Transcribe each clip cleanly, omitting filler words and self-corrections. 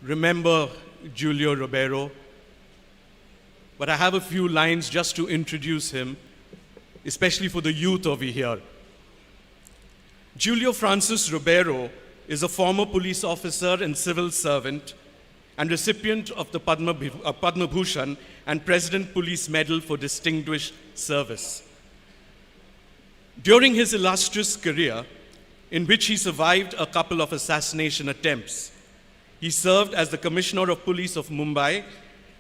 remember Julio Ribeiro, but I have a few lines just to introduce him, especially for the youth over here. Julio Francis Ribeiro is a former police officer and civil servant and recipient of the Padma Bhushan and President Police Medal for Distinguished Service. During his illustrious career, in which he survived a couple of assassination attempts, he served as the Commissioner of Police of Mumbai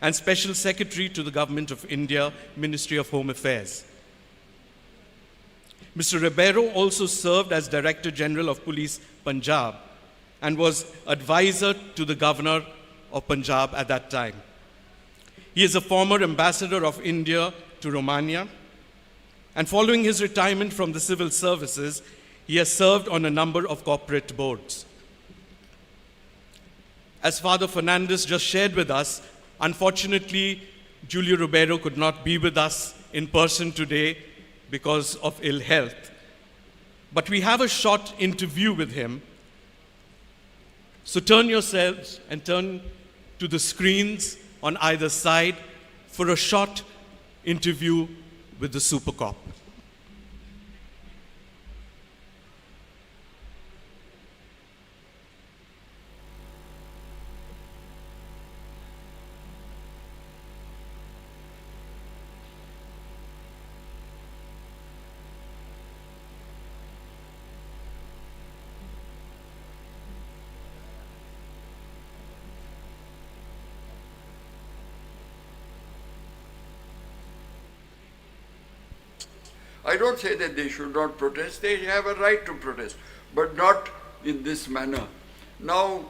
and Special Secretary to the Government of India, Ministry of Home Affairs. Mr. Ribeiro also served as Director General of Police, Punjab, and was advisor to the Governor of Punjab at that time. He is a former ambassador of India to Romania, and following his retirement from the civil services, he has served on a number of corporate boards. As Father Fernandez just shared with us, unfortunately, Julio Ribeiro could not be with us in person today because of ill health. But we have a short interview with him. So turn yourselves and turn to the screens on either side for a short interview with the Super Cop. I don't say that they should not protest. They have a right to protest, but not in this manner. Now,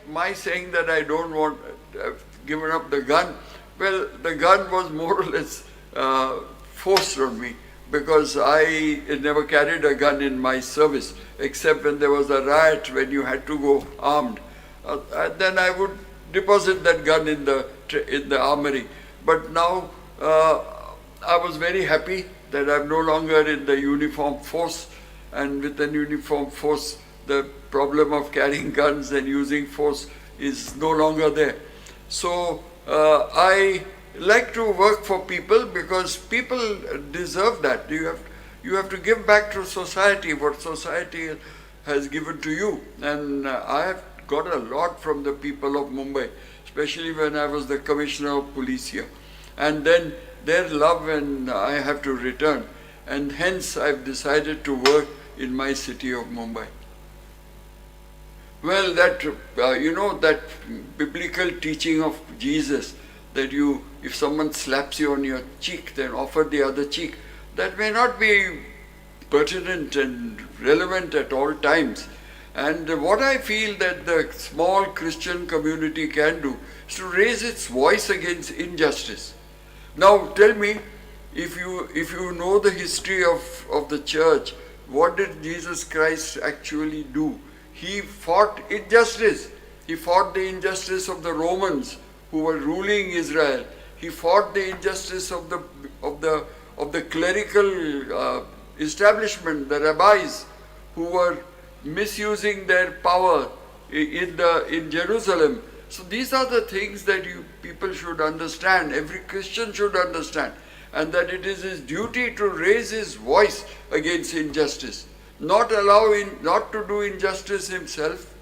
my saying that I don't want given up the gun, well, the gun was more or less forced on me because I never carried a gun in my service, except when there was a riot, when you had to go armed. And then I would deposit that gun in the armory. But now, I was very happy that I'm no longer in the uniformed force, and with an uniformed force, the problem of carrying guns and using force is no longer there. So I like to work for people because people deserve that. You have to give back to society what society has given to you, and I have got a lot from the people of Mumbai, especially when I was the Commissioner of Police here. And then their love and I have to return. And hence I've decided to work in my city of Mumbai. Well, that, that biblical teaching of Jesus, that if someone slaps you on your cheek, then offer the other cheek, that may not be pertinent and relevant at all times. And what I feel that the small Christian community can do is to raise its voice against injustice. Now tell me, if you know the history of the church, what did Jesus Christ actually do? He fought injustice. He fought the injustice of the Romans who were ruling Israel. He fought the injustice of the clerical establishment, the rabbis who were misusing their power in Jerusalem. So these are the things that people should understand, every Christian should understand, and that it is his duty to raise his voice against injustice, not to do injustice himself,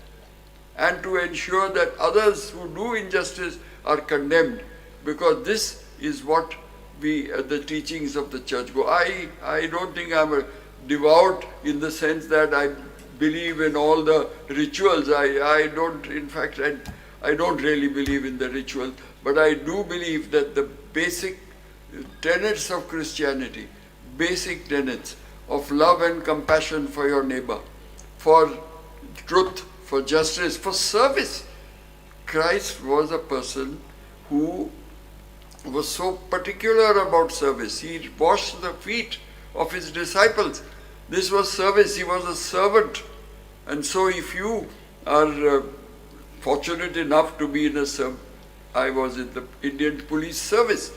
and to ensure that others who do injustice are condemned, because this is what the teachings of the church go. I don't think I'm a devout in the sense that I believe in all the rituals. I don't, in fact, I don't really believe in the ritual, but I do believe that the basic tenets of Christianity, basic tenets of love and compassion for your neighbor, for truth, for justice, for service. Christ was a person who was so particular about service. He washed the feet of his disciples. This was service. He was a servant. And so if you are fortunate enough to be in I was in the Indian Police Service,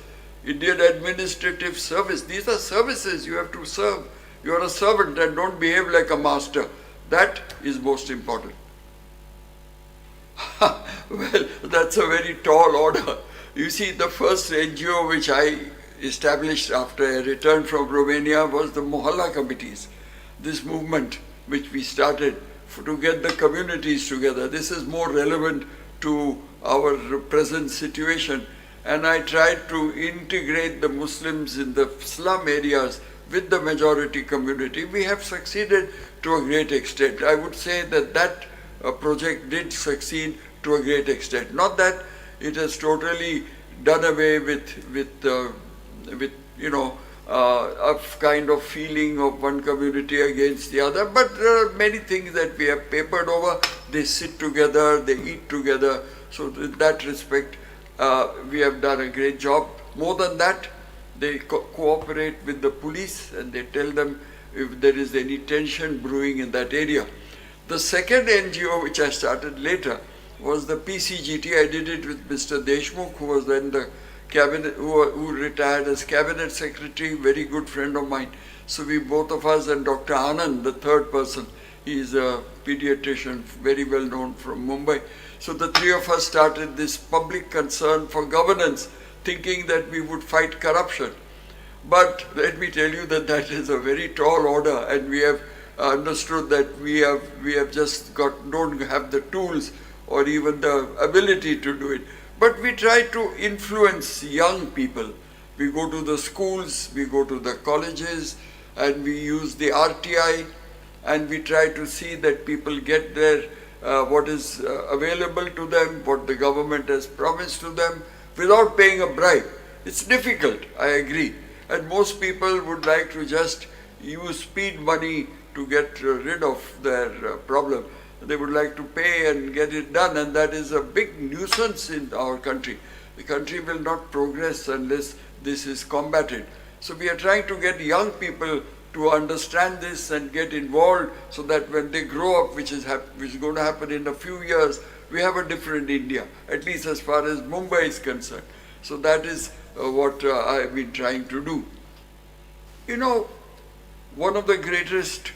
Indian Administrative Service. These are services you have to serve. You are a servant and don't behave like a master. That is most important. Well, that's a very tall order. You see, the first NGO which I established after I returned from Romania was the Mohalla committees. This movement which we started to get the communities together. This is more relevant to our present situation. And I tried to integrate the Muslims in the slum areas with the majority community. We have succeeded to a great extent. I would say that that project did succeed to a great extent. Not that it has totally done away with a kind of feeling of one community against the other, but there are many things that we have papered over. They sit together, they eat together. So in that respect, we have done a great job. More than that, they cooperate with the police and they tell them if there is any tension brewing in that area. The second NGO which I started later was the PCGT. I did it with Mr. Deshmukh, who was then the cabinet, who retired as cabinet secretary, very good friend of mine. So we both of us and Dr. Anand, the third person, he is a pediatrician, very well known from Mumbai. So the three of us started this public concern for governance, thinking that we would fight corruption. But let me tell you that that is a very tall order, and we have understood that we have just don't have the tools or even the ability to do it. But we try to influence young people. We go to the schools, we go to the colleges, and we use the RTI, and we try to see that people get their what is available to them, what the government has promised to them, without paying a bribe. It's difficult, I agree. And most people would like to just use speed money to get rid of their problem. They would like to pay and get it done, and that is a big nuisance in our country. The country will not progress unless this is combated. So we are trying to get young people to understand this and get involved so that when they grow up, which is going to happen in a few years, we have a different India, at least as far as Mumbai is concerned. So that is what I have been trying to do. You know, one of the greatest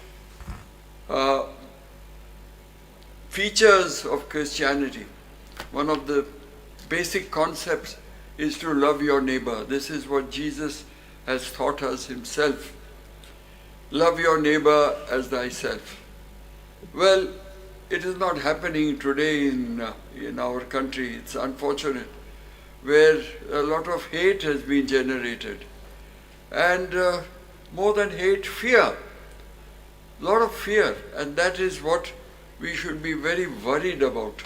features of Christianity, one of the basic concepts is to love your neighbor. This is what Jesus has taught us himself. Love your neighbor as thyself. Well, it is not happening today in our country. It's unfortunate, where a lot of hate has been generated. And more than hate, fear. A lot of fear. And that is what we should be very worried about.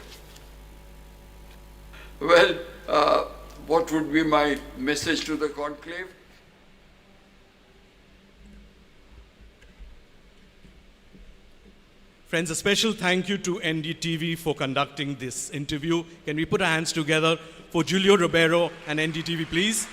Well, what would be my message to the conclave? Friends, a special thank you to NDTV for conducting this interview. Can we put our hands together for Julio Ribeiro and NDTV, please?